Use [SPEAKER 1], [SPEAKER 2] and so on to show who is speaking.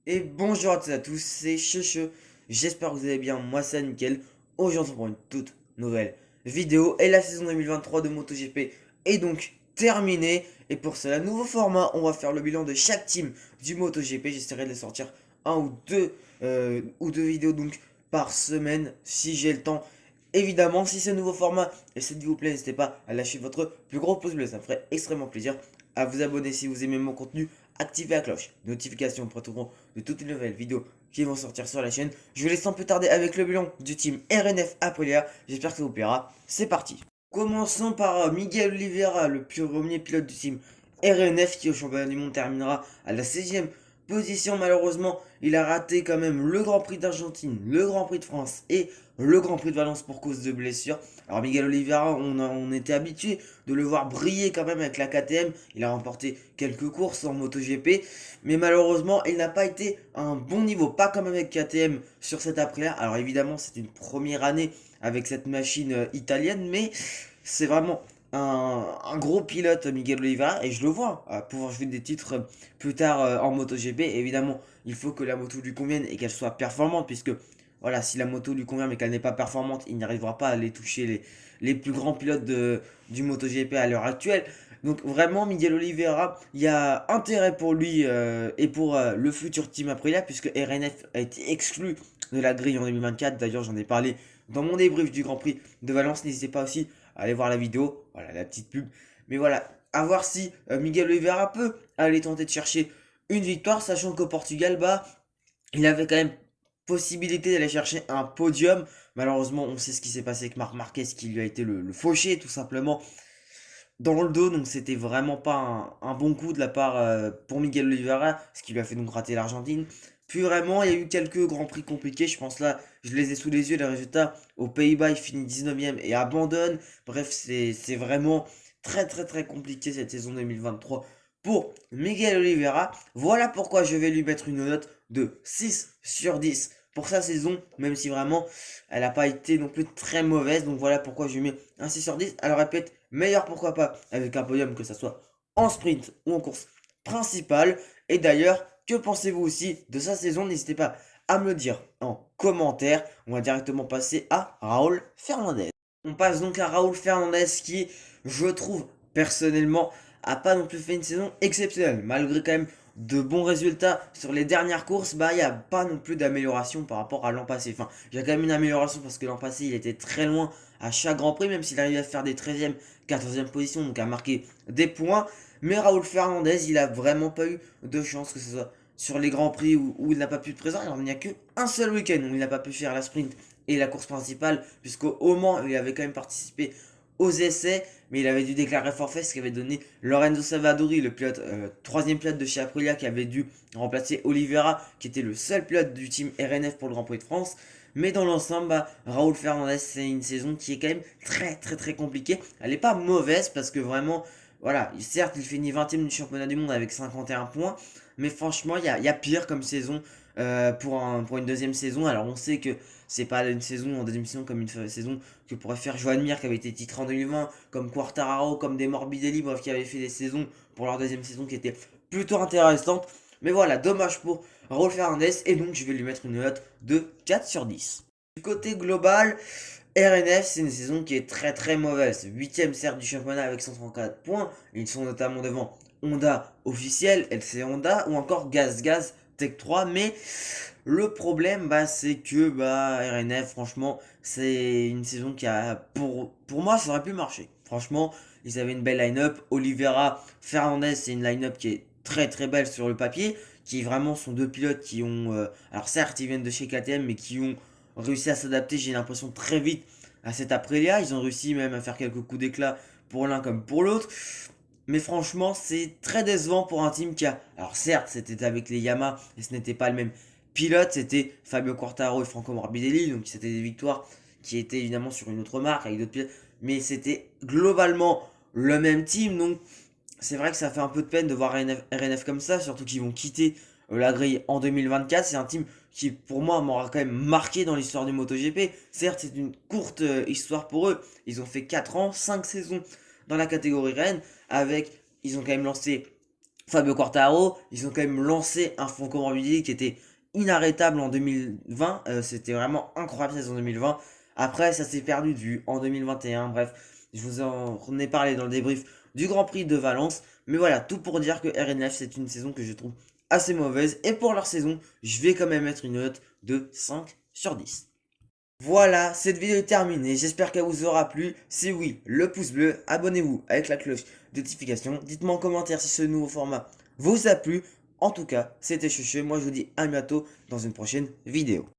[SPEAKER 1] Et bonjour à toutes et à tous, c'est Cheche. J'espère que vous allez bien, moi c'est nickel. Aujourd'hui pour une toute nouvelle vidéo. Et la saison 2023 de MotoGP est donc terminée. Et pour cela, nouveau format, on va faire le bilan de chaque team du MotoGP. J'essaierai de les sortir un ou deux vidéos donc par semaine si j'ai le temps. Évidemment, si c'est un nouveau format et s'il vous plaît, n'hésitez pas à lâcher votre plus gros pouce bleu, ça me ferait extrêmement plaisir. À vous abonner si vous aimez mon contenu, activez la cloche, notification pour être au courant de toutes les nouvelles vidéos qui vont sortir sur la chaîne. Je vous laisse sans plus tarder avec le bilan du team RNF Aprilia. J'espère que ça vous plaira. C'est parti. Commençons par Miguel Oliveira, le premier pilote du team RNF qui au championnat du monde terminera à la 16e position. Malheureusement, il a raté quand même le Grand Prix d'Argentine, le Grand Prix de France et le Grand Prix de Valence pour cause de blessures. Alors Miguel Oliveira, on était habitué de le voir briller quand même avec la KTM. Il a remporté quelques courses en MotoGP, mais malheureusement, il n'a pas été à un bon niveau, pas comme avec KTM sur cette après-là. Alors évidemment, c'est une première année avec cette machine italienne, mais c'est vraiment un gros pilote, Miguel Oliveira, et je le vois pouvoir jouer des titres plus tard en MotoGP. Évidemment, il faut que la moto lui convienne et qu'elle soit performante, puisque voilà, si la moto lui convient mais qu'elle n'est pas performante, il n'arrivera pas à aller toucher les plus grands pilotes du MotoGP à l'heure actuelle. Donc vraiment, Miguel Oliveira, il y a intérêt pour lui et pour le futur team Aprilia, puisque RNF a été exclu de la grille en 2024. D'ailleurs, j'en ai parlé dans mon débrief du Grand Prix de Valence. N'hésitez pas aussi à aller voir la vidéo, voilà la petite pub. Mais voilà, à voir si Miguel Oliveira peut aller tenter de chercher une victoire, sachant qu'au Portugal, bah, il avait quand même possibilité d'aller chercher un podium. Malheureusement, on sait ce qui s'est passé avec Marc Marquez, qui lui a été le fauché tout simplement dans le dos. Donc c'était vraiment pas un bon coup de la part pour Miguel Oliveira, ce qui lui a fait donc rater l'Argentine. Puis vraiment, il y a eu quelques grands prix compliqués. Je pense là, je les ai sous les yeux, les résultats. Aux Pays-Bas, il finit 19e et abandonne. Bref, c'est vraiment très très très compliqué cette saison 2023 pour Miguel Oliveira. Voilà pourquoi je vais lui mettre une note de 6 sur 10 pour sa saison, même si vraiment elle n'a pas été non plus très mauvaise. Donc voilà pourquoi je lui mets un 6 sur 10. Elle aurait pu être meilleure, pourquoi pas, avec un podium, que ce soit en sprint ou en course principale. Et d'ailleurs, que pensez-vous aussi de sa saison? N'hésitez pas à me le dire en commentaire. On va directement passer à Raoul Fernandez. On passe donc à Raoul Fernandez qui, je trouve, personnellement, a pas non plus fait une saison exceptionnelle. Malgré quand même de bons résultats sur les dernières courses, bah il n'y a pas non plus d'amélioration par rapport à l'an passé. Enfin, il y a quand même une amélioration parce que l'an passé, il était très loin à chaque Grand Prix, même s'il arrivait à faire des 13e, 14e positions, donc à marquer des points. Mais Raoul Fernandez, il a vraiment pas eu de chance, que ce soit sur les Grands Prix où il n'a pas pu être présent. Alors, il n'y a qu'un seul week-end où il n'a pas pu faire la sprint et la course principale, puisqu'au Mans, il avait quand même participé aux essais, mais il avait dû déclarer forfait, ce qui avait donné Lorenzo Savadori, le pilote, troisième pilote de chez Aprilia, qui avait dû remplacer Oliveira, qui était le seul pilote du team RNF pour le Grand Prix de France. Mais dans l'ensemble, bah, Raoul Fernandez, c'est une saison qui est quand même très très très compliquée. Elle n'est pas mauvaise parce que vraiment, voilà, certes, il finit 20e du championnat du monde avec 51 points, mais franchement, il y a pire comme saison pour une deuxième saison. Alors on sait que c'est pas une saison en deuxième saison comme une saison que pourrait faire Joan Mir qui avait été titré en 2020, comme Quartararo, comme des Morbidelli, bref, qui avaient fait des saisons pour leur deuxième saison qui étaient plutôt intéressantes. Mais voilà, dommage pour Raúl Fernandez, et donc je vais lui mettre une note de 4 sur 10. Du côté global, RNF, c'est une saison qui est très très mauvaise. 8ème certes du championnat avec 134 points. Ils sont notamment devant Honda officiel, LC Honda ou encore Gaz Gaz Tech 3. Mais le problème, bah, c'est que bah, RNF, franchement, c'est une saison qui a, pour moi, ça aurait pu marcher. Franchement, ils avaient une belle line-up. Oliveira, Fernandez, c'est une line-up qui est très très belle sur le papier. Qui vraiment sont deux pilotes qui ont. Alors certes, ils viennent de chez KTM, mais qui ont réussi à s'adapter, j'ai l'impression, très vite à cette Aprilia. Ils ont réussi même à faire quelques coups d'éclat pour l'un comme pour l'autre. Mais franchement, c'est très décevant pour un team qui a. Alors certes, c'était avec les Yamaha et ce n'était pas le même pilote, c'était Fabio Quartararo et Franco Morbidelli, donc c'était des victoires qui étaient évidemment sur une autre marque avec d'autres pilotes, mais c'était globalement le même team, donc c'est vrai que ça fait un peu de peine de voir RNF comme ça, surtout qu'ils vont quitter la grille en 2024. C'est un team qui, pour moi, m'aura quand même marqué dans l'histoire du MotoGP. Certes, c'est une courte histoire pour eux. Ils ont fait 4 ans, 5 saisons dans la catégorie Rennes, avec, ils ont quand même lancé Fabio Quartararo, ils ont quand même lancé un Franco Morbidelli qui était inarrêtable en 2020. C'était vraiment incroyable cette saison 2020. Après, ça s'est perdu de vue en 2021. Bref, je vous en ai parlé dans le débrief du Grand Prix de Valence. Mais voilà, tout pour dire que RNF, c'est une saison que je trouve assez mauvaise. Et pour leur saison, je vais quand même mettre une note de 5 sur 10. Voilà, cette vidéo est terminée, j'espère qu'elle vous aura plu. Si oui, le pouce bleu, abonnez-vous avec la cloche de notification. Dites-moi en commentaire si ce nouveau format vous a plu. En tout cas, c'était Chuchu, moi je vous dis à bientôt dans une prochaine vidéo.